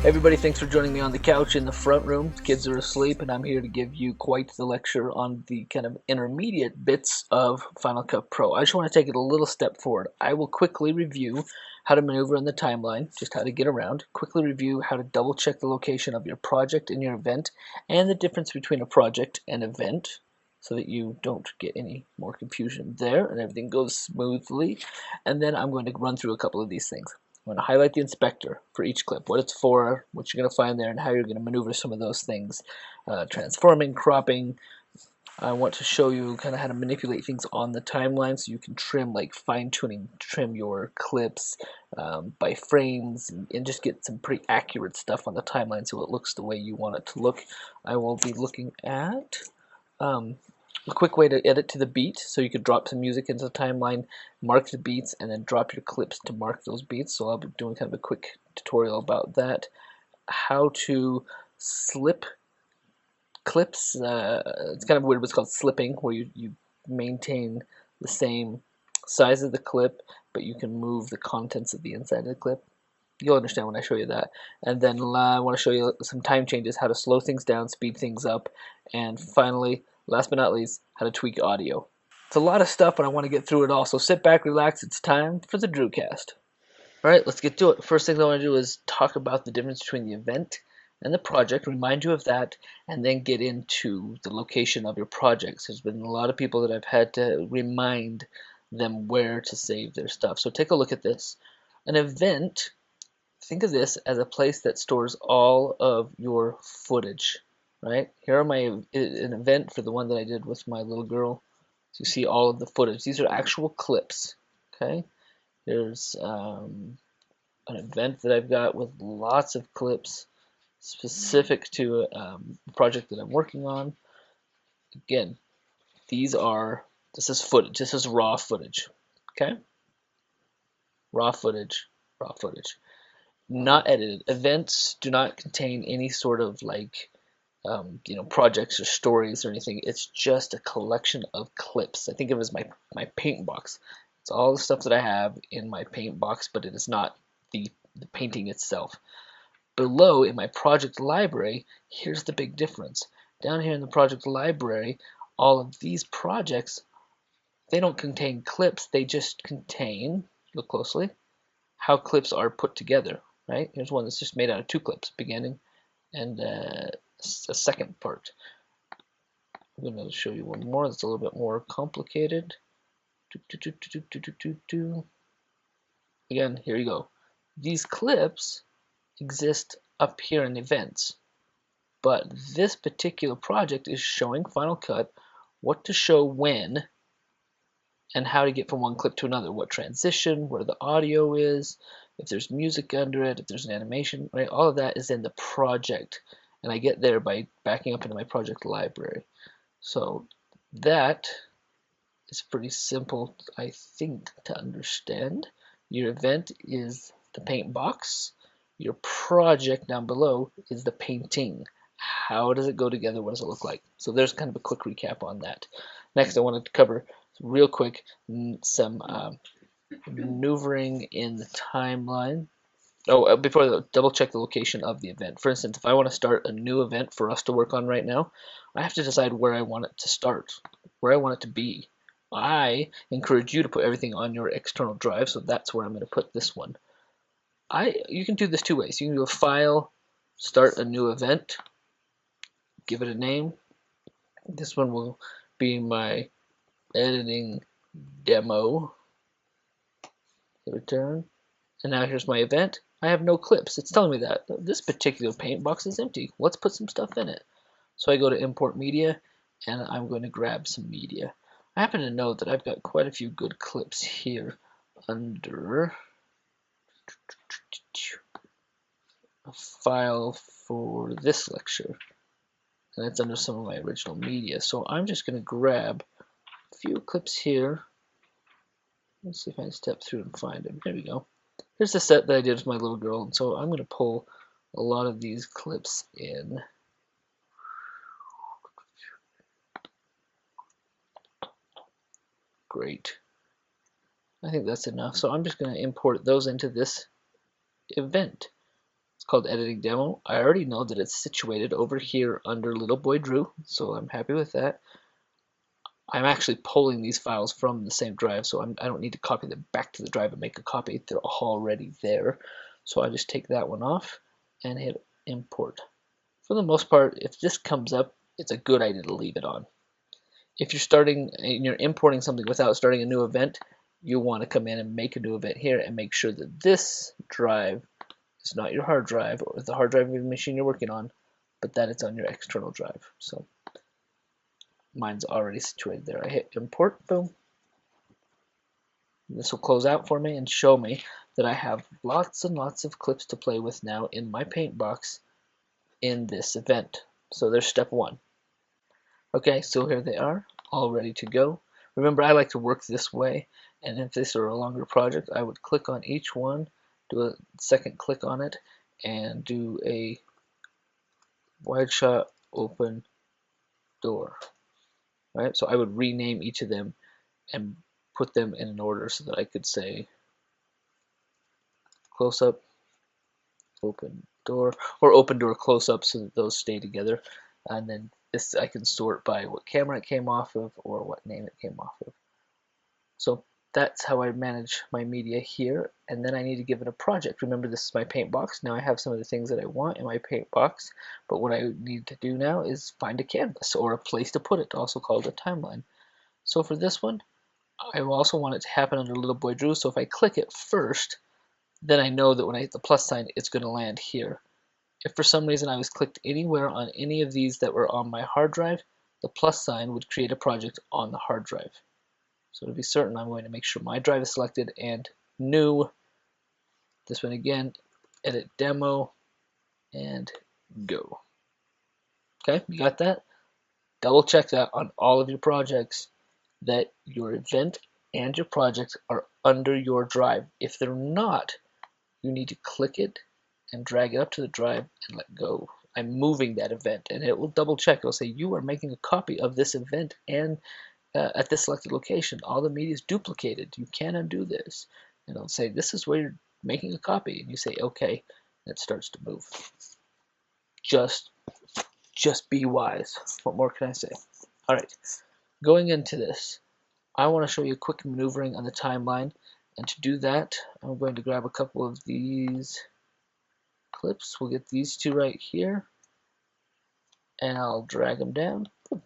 Everybody, thanks for joining me on the couch in the front room. Kids are asleep, and I'm here to give you quite the lecture on the kind of intermediate bits of Final Cut Pro. I just want to take it a little step forward. I will quickly review how to maneuver in the timeline, just how to get around, quickly review how to double check the location of your project and your event, and the difference between a project and event, so that you don't get any more confusion there and everything goes smoothly. And then I'm going to run through a couple of these things. I'm going to highlight the inspector for each clip, what it's for, what you're going to find there, and how you're going to maneuver some of those things. Transforming, cropping. I want to show you kind of how to manipulate things on the timeline so you can trim, like fine-tuning, trim your clips by frames and just get some pretty accurate stuff on the timeline so it looks the way you want it to look. I will be looking at a quick way to edit to the beat, so you could drop some music into the timeline, mark the beats, and then drop your clips to mark those beats. So I'll be doing kind of a quick tutorial about that. How to slip clips. It's kind of weird what's called slipping, where you maintain the same size of the clip, but you can move the contents of the inside of the clip. You'll understand when I show you that. And then I want to show you some time changes, how to slow things down, speed things up, and finally, last but not least, how to tweak audio. It's a lot of stuff, and I want to get through it all. So sit back, relax. It's time for the Drewcast. All right, let's get to it. First thing I want to do is talk about the difference between the event and the project, remind you of that, and then get into the location of your projects. There's been a lot of people that I've had to remind them where to save their stuff. So take a look at this. An event, think of this as a place that stores all of your footage, right? Here are an event for the one that I did with my little girl. So you see all of the footage. These are actual clips, okay? There's an event that I've got with lots of clips specific to a project that I'm working on. Again, this is footage. This is raw footage, okay? Raw footage, raw footage. Not edited. Events do not contain any sort of projects or stories or anything. It's just a collection of clips. I think of it as my paint box. It's all the stuff that I have in my paint box, but it is not the painting itself. Below in my project library, here's the big difference. Down here in the project library, all of these projects, they don't contain clips. They just contain, look closely, how clips are put together. Right? Here's one that's just made out of 2 clips, beginning and a second part. I'm going to show you one more that's a little bit more complicated. Again, here you go. These clips exist up here in events, but this particular project is showing Final Cut what to show when and how to get from one clip to another, what transition, where the audio is, if there's music under it, if there's an animation, right? All of that is in the project, and I get there by backing up into my project library. So that is pretty simple, I think, to understand. Your event is the paint box. Your project down below is the painting. How does it go together? What does it look like? So there's kind of a quick recap on that. Next, I wanted to cover real quick some maneuvering in the timeline. Oh, before that, double check the location of the event. For instance, if I want to start a new event for us to work on right now, I have to decide where I want it to start, where I want it to be. I encourage you to put everything on your external drive, so that's where I'm going to put this one. You can do this 2 ways. You can do a file, start a new event, give it a name. This one will be my editing demo. Hit return. And now here's my event. I have no clips. It's telling me that this particular paint box is empty. Let's put some stuff in it. So I go to import media, and I'm going to grab some media. I happen to know that I've got quite a few good clips here under a file for this lecture, and it's under some of my original media. So I'm just going to grab a few clips here. Let's see if I can step through and find them. There we go. Here's the set that I did with my little girl, and so I'm going to pull a lot of these clips in. Great. I think that's enough. So I'm just going to import those into this event. It's called Editing Demo. I already know that it's situated over here under Little Boy Drew, so I'm happy with that. I'm actually pulling these files from the same drive, so I don't need to copy them back to the drive and make a copy. They're already there. So I just take that one off and hit import. For the most part, if this comes up, it's a good idea to leave it on. If you're starting and you're importing something without starting a new event, you want to come in and make a new event here and make sure that this drive is not your hard drive or the hard drive of the machine you're working on, but that it's on your external drive. So mine's already situated there. I hit import, boom. This will close out for me and show me that I have lots and lots of clips to play with now in my paint box in this event. So there's step one. Okay, so here they are, all ready to go. Remember, I like to work this way, and if this were a longer project, I would click on each one, do a second click on it, and do a wide shot open door. Right? So I would rename each of them and put them in an order so that I could say close up, open door, or open door close up so that those stay together. And then this I can sort by what camera it came off of or what name it came off of. So that's how I manage my media here, and then I need to give it a project. Remember, this is my paint box. Now I have some of the things that I want in my paint box, but what I need to do now is find a canvas or a place to put it, also called a timeline. So for this one, I also want it to happen under Little Boy Drew, so if I click it first, then I know that when I hit the plus sign, it's going to land here. If for some reason I was clicked anywhere on any of these that were on my hard drive, the plus sign would create a project on the hard drive. So to be certain, I'm going to make sure my drive is selected and new. This one again, edit demo, and go. Okay, you got that? Double check that on all of your projects that your event and your project are under your drive. If they're not, you need to click it and drag it up to the drive and let go. I'm moving that event, and it will double check. It'll say you are making a copy of this event and at this selected location. All the media is duplicated. You can't undo this. And it'll say this is where you're making a copy, and you say okay, and it starts to move. Just be wise. What more can I say? All right, going into this, I want to show you a quick maneuvering on the timeline, and to do that, I'm going to grab a couple of these clips. We'll get these two right here, and I'll drag them down. Oop.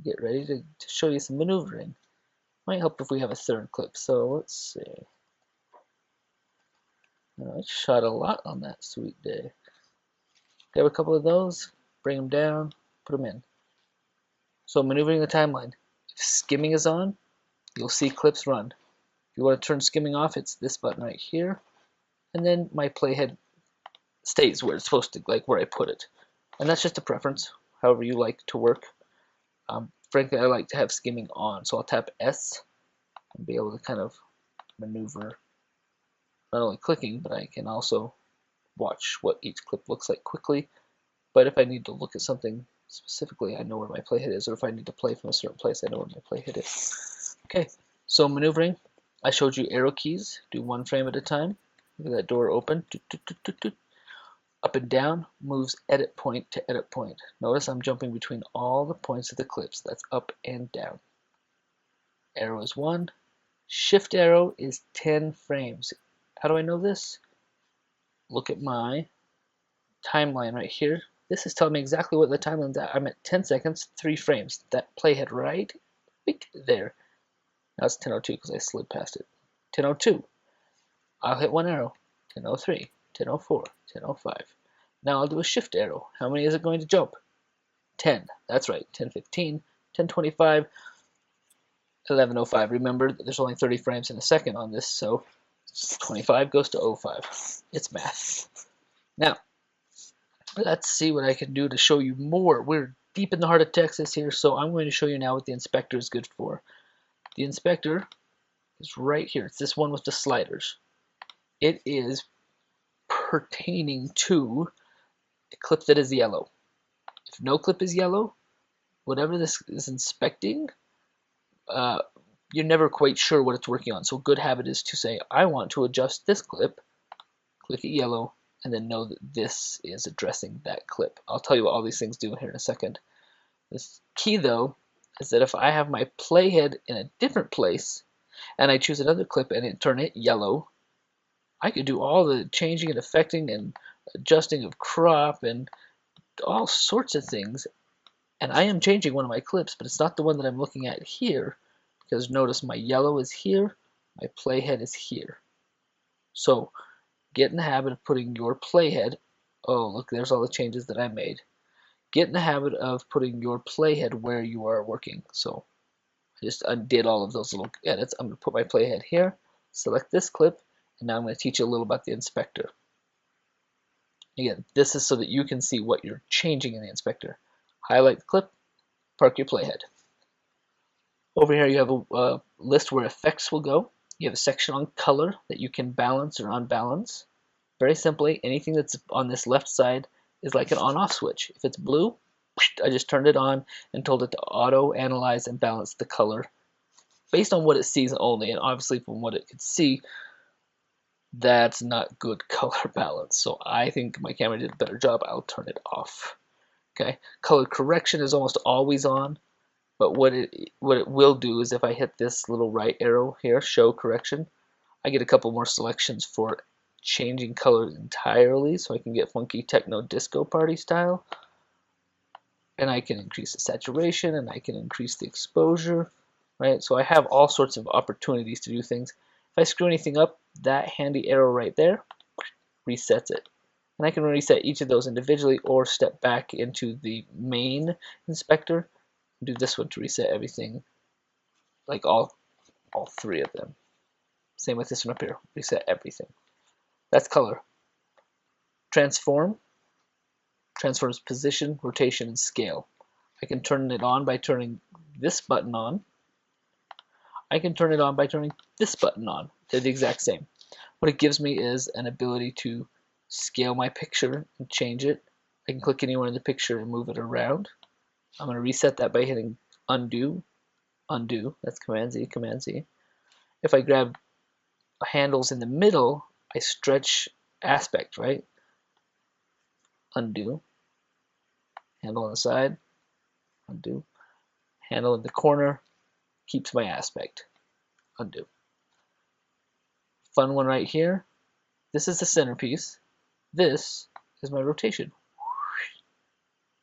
Get ready to show you some maneuvering. Might help if we have a third clip. So let's see. I shot a lot on that sweet day. Grab a couple of those, bring them down, put them in. So maneuvering the timeline. If skimming is on, you'll see clips run. If you want to turn skimming off, it's this button right here. And then my playhead stays where it's supposed to, like where I put it. And that's just a preference, however you like to work. Frankly, I like to have skimming on, so I'll tap S and be able to kind of maneuver, not only clicking, but I can also watch what each clip looks like quickly. But if I need to look at something specifically, I know where my playhead is, or if I need to play from a certain place, I know where my playhead is. Okay, so maneuvering, I showed you arrow keys, do one frame at a time. Look at that door open. Up and down moves edit point to edit point. Notice I'm jumping between all the points of the clips. That's up and down. Arrow is 1. Shift arrow is 10 frames. How do I know this? Look at my timeline right here. This is telling me exactly what the timeline's at. I'm at 10 seconds, 3 frames. That playhead right there. Now it's 10:02 because I slid past it. 10:02. I'll hit one arrow. 10:03, 10:04, 10:05. Now I'll do a shift arrow. How many is it going to jump? 10. That's right. 10:15, 10:25, 11:05. Remember that there's only 30 frames in a second on this, so 25 goes to 05. It's math. Now, let's see what I can do to show you more. We're deep in the heart of Texas here, so I'm going to show you now what the inspector is good for. The inspector is right here. It's this one with the sliders. It is pertaining to a clip that is yellow. If no clip is yellow, whatever this is inspecting, you're never quite sure what it's working on. So a good habit is to say, I want to adjust this clip, click it yellow, and then know that this is addressing that clip. I'll tell you what all these things do here in a second. The key though is that if I have my playhead in a different place and I choose another clip and turn it yellow, I could do all the changing and affecting and adjusting of crop and all sorts of things. And I am changing one of my clips, but it's not the one that I'm looking at here, because notice my yellow is here, my playhead is here. So get in the habit of putting your playhead, oh look, there's all the changes that I made. Get in the habit of putting your playhead where you are working. So I just undid all of those little edits. I'm going to put my playhead here, select this clip, and now I'm going to teach you a little about the inspector. Again, this is so that you can see what you're changing in the inspector. Highlight the clip, park your playhead. Over here you have a list where effects will go. You have a section on color that you can balance or unbalance. Very simply, anything that's on this left side is like an on-off switch. If it's blue, I just turned it on and told it to auto-analyze and balance the color based on what it sees only, and obviously from what it could see, that's not good color balance. So I think my camera did a better job. I'll turn it off. Okay, color correction is almost always on, but what it will do is if I hit this little right arrow here, show correction, I get a couple more selections for changing colors entirely, so I can get funky techno disco party style, and I can increase the saturation, and I can increase the exposure, right? So I have all sorts of opportunities to do things. If I screw anything up, that handy arrow right there resets it. And I can reset each of those individually or step back into the main inspector and do this one to reset everything, like all three of them. Same with this one up here, reset everything. That's color. Transform transforms position, rotation, and scale. I can turn it on by turning this button on. I can turn it on by turning this button on. They're the exact same. What it gives me is an ability to scale my picture and change it. I can click anywhere in the picture and move it around. I'm going to reset that by hitting undo, undo. That's Command Z, Command Z. If I grab handles in the middle, I stretch aspect, right? Undo. Handle on the side, undo. Handle in the corner, keeps my aspect, undo. Fun one right here. This is the centerpiece. This is my rotation.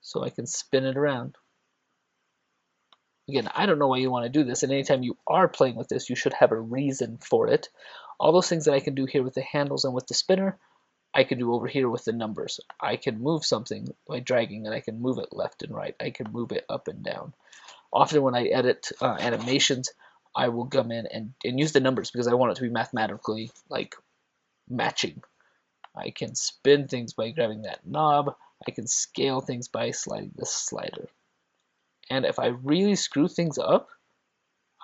So I can spin it around. Again, I don't know why you want to do this, and anytime you are playing with this, you should have a reason for it. All those things that I can do here with the handles and with the spinner, I can do over here with the numbers. I can move something by dragging, and I can move it left and right. I can move it up and down. Often when I edit animations, I will come in and use the numbers because I want it to be mathematically like matching. I can spin things by grabbing that knob. I can scale things by sliding this slider. And if I really screw things up,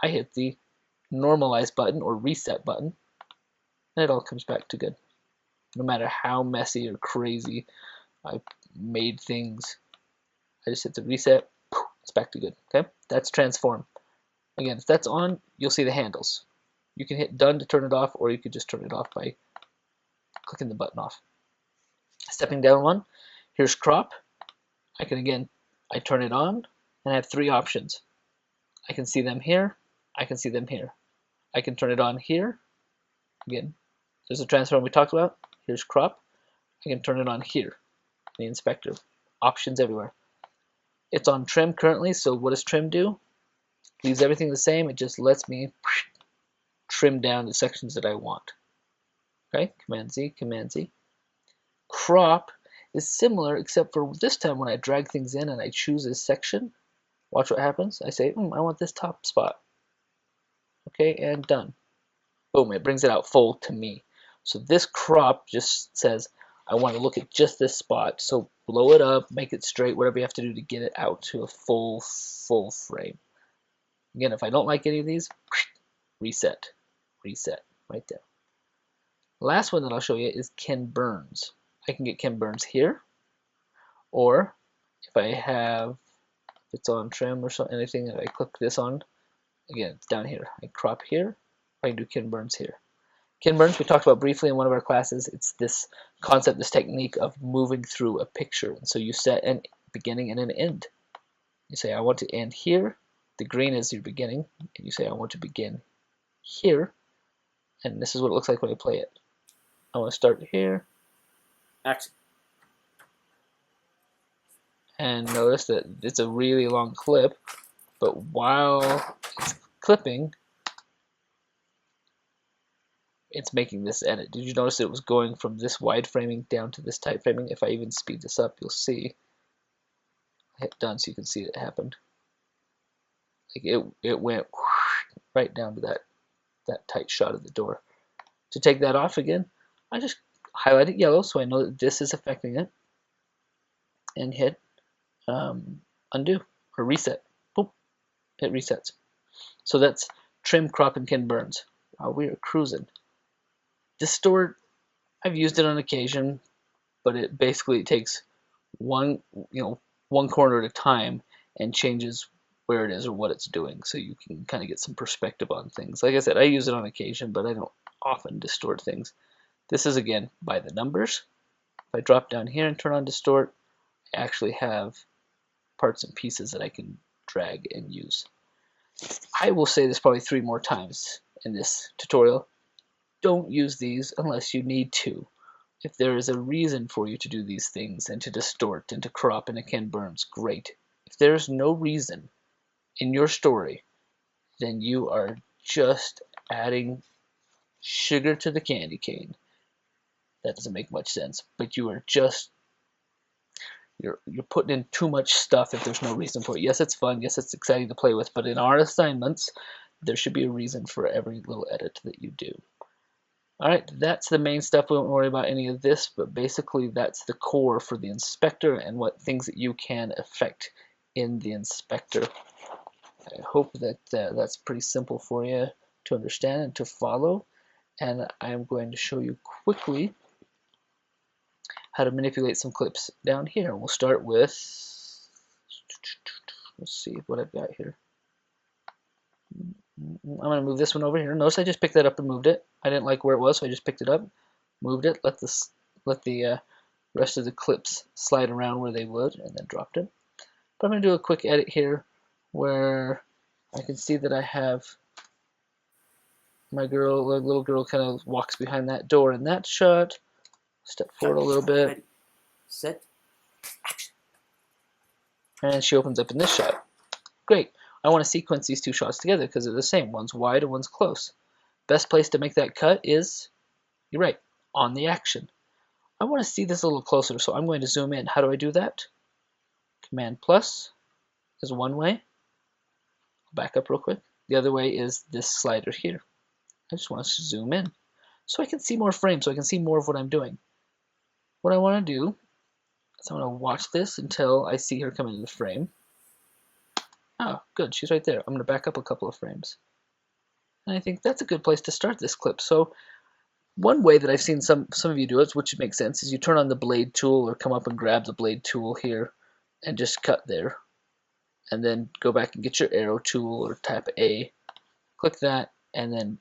I hit the normalize button or reset button, and it all comes back to good. No matter how messy or crazy I made things, I just hit the reset, it's back to good. Okay, that's transform. Again, if that's on, you'll see the handles. You can hit done to turn it off, or you could just turn it off by clicking the button off. Stepping down one, here's crop. I can again, I turn it on, and I have three options. I can see them here, I can see them here. I can turn it on here. Again, there's a transform we talked about. Here's crop. I can turn it on here, the inspector. Options everywhere. It's on trim currently, so what does trim do? Leaves everything the same, it just lets me trim down the sections that I want. Okay, Command Z, Command Z. Crop is similar, except for this time when I drag things in and I choose a section, watch what happens. I say, I want this top spot. Okay, and done. Boom, it brings it out full to me. So this crop just says, I want to look at just this spot. So blow it up, make it straight, whatever you have to do to get it out to a full frame. Again, if I don't like any of these, reset, reset, right there. The last one that I'll show you is Ken Burns. I can get Ken Burns here, or if I have, if it's on trim or something, anything that I click this on, again, it's down here. I crop here, I can do Ken Burns here. Kinburns we talked about briefly in one of our classes. It's this concept, this technique of moving through a picture. And so you set an beginning and an end. You say, I want to end here. The green is your beginning. And you say, I want to begin here. And this is what it looks like when I play it. I want to start here. Action. And notice that it's a really long clip, but while it's clipping, it's making this edit. Did you notice it was going from this wide framing down to this tight framing? If I even speed this up, you'll see. I hit done so you can see it happened. Like it went right down to that tight shot of the door. To take that off again, I just highlight it yellow so I know that this is affecting it, and hit undo or reset. Boom, it resets. So that's trim, crop, and kin burns. Wow, we are cruising. Distort, I've used it on occasion, but it basically takes one corner at a time and changes where it is or what it's doing, so you can kind of get some perspective on things. Like I said, I use it on occasion, but I don't often distort things. This is again by the numbers. If I drop down here and turn on distort, I actually have parts and pieces that I can drag and use. I will say this probably 3 more times in this tutorial. Don't use these unless you need to. If there is a reason for you to do these things and to distort and to crop and kin burns, great. If there is no reason in your story, then you are just adding sugar to the candy cane. That doesn't make much sense, but you are just you're putting in too much stuff if there's no reason for it. Yes, it's fun. Yes, it's exciting to play with, but in our assignments, there should be a reason for every little edit that you do. All right, that's the main stuff. We won't worry about any of this, but basically that's the core for the inspector and what things that you can affect in the inspector. I hope that that's pretty simple for you to understand and to follow. And I am going to show you quickly how to manipulate some clips down here. We'll start with, let's see what I've got here. I'm going to move this one over here. Notice I just picked that up and moved it. I didn't like where it was, so I just picked it up, moved it, let the rest of the clips slide around where they would, and then dropped it. But I'm going to do a quick edit here where I can see that I have my little girl kind of walks behind that door in that shot. Step forward a little bit. Ready, set, action. And she opens up in this shot. Great. I want to sequence these 2 shots together because they're the same. One's wide and one's close. Best place to make that cut is, you're right, on the action. I want to see this a little closer, so I'm going to zoom in. How do I do that? Command plus is one way. I'll back up real quick. The other way is this slider here. I just want to zoom in so I can see more frames, so I can see more of what I'm doing. What I want to do is I want to watch this until I see her come into the frame. Oh, good, she's right there. I'm going to back up a couple of frames. And I think that's a good place to start this clip. So one way that I've seen some of you do it, which makes sense, is you turn on the blade tool or come up and grab the blade tool here and just cut there. And then go back and get your arrow tool or tap A, click that, and then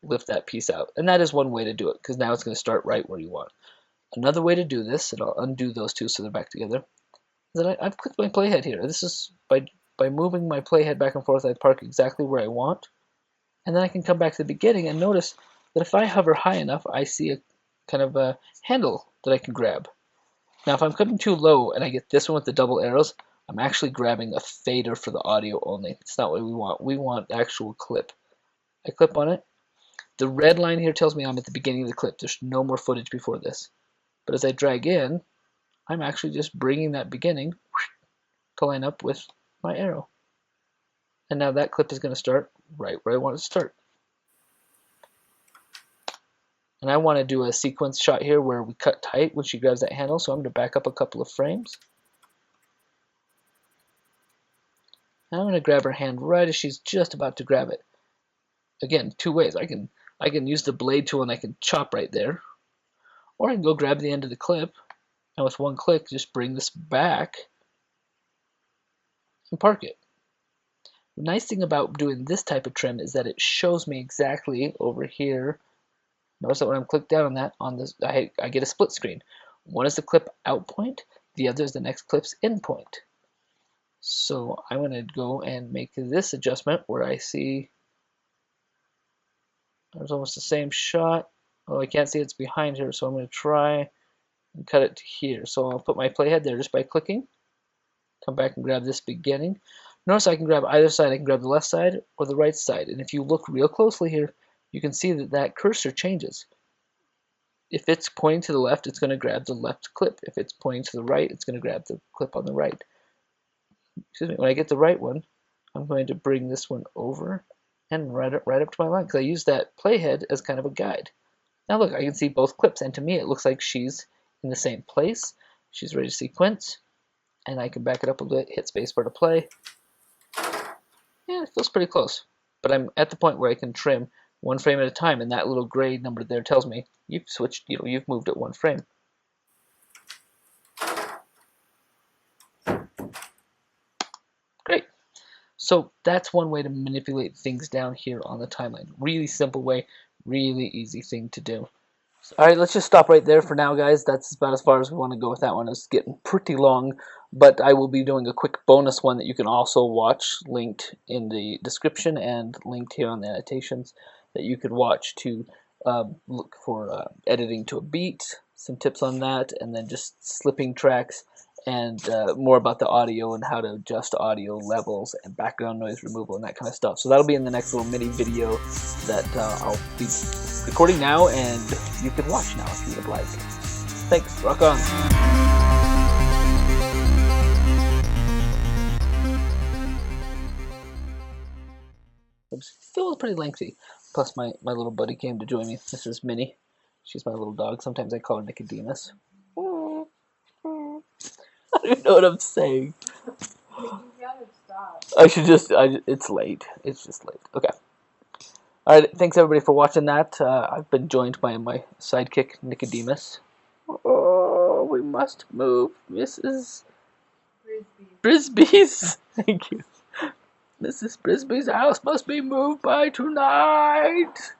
lift that piece out. And that is one way to do it, because now it's going to start right where you want. Another way to do this, and I'll undo those 2 so they're back together, is that I've clicked my playhead here. This is by moving my playhead back and forth, I park exactly where I want. And then I can come back to the beginning and notice that if I hover high enough, I see a kind of a handle that I can grab. Now, if I'm cutting too low and I get this one with the double arrows, I'm actually grabbing a fader for the audio only. It's not what we want. We want actual clip. I clip on it. The red line here tells me I'm at the beginning of the clip. There's no more footage before this. But as I drag in, I'm actually just bringing that beginning to line up with my arrow. And now that clip is going to start right where I want it to start. And I want to do a sequence shot here where we cut tight when she grabs that handle, so I'm going to back up a couple of frames. And I'm going to grab her hand right as she's just about to grab it. Again, 2 ways. I can use the blade tool and I can chop right there. Or I can go grab the end of the clip and with 1 click just bring this back and park it. The nice thing about doing this type of trim is that it shows me exactly over here Notice that when I'm clicked down on that, on this, I get a split screen. One is the clip out point, the other is the next clip's in point. So I'm going to go and make this adjustment where I see there's almost the same shot. Well, I can't see it's behind her, so I'm going to try and cut it to here. So I'll put my playhead there just by clicking. Come back and grab this beginning. Notice I can grab either side. I can grab the left side or the right side. And if you look real closely here, you can see that that cursor changes. If it's pointing to the left, it's going to grab the left clip. If it's pointing to the right, it's going to grab the clip on the right. Excuse me. When I get the right one, I'm going to bring this one over and right up to my line, because I use that playhead as kind of a guide. Now look, I can see both clips, and to me it looks like she's in the same place. She's ready to sequence, and I can back it up a bit, hit spacebar to play. Yeah, it feels pretty close, but I'm at the point where I can trim one frame at a time, and that little gray number there tells me you've switched, you've moved it one frame. Great. So that's one way to manipulate things down here on the timeline. Really simple way, really easy thing to do. All right, let's just stop right there for now, guys. That's about as far as we want to go with that one. It's getting pretty long, but I will be doing a quick bonus one that you can also watch, linked in the description and linked here on the annotations, that you could watch to look for editing to a beat, some tips on that, and then just slipping tracks, and more about the audio and how to adjust audio levels and background noise removal and that kind of stuff. So that'll be in the next little mini video that I'll be recording now, and you can watch now if you would like. Thanks, rock on. It feels pretty lengthy. Plus my little buddy came to join me. This is Minnie. She's my little dog. Sometimes I call her Nicodemus. I don't even know what I'm saying. I should just, it's late. It's just late. Okay. Alright, thanks everybody for watching that. I've been joined by my sidekick, Nicodemus. Oh, we must move, Mrs. Brisby's. Thank you. Mrs. Brisby's house must be moved by tonight.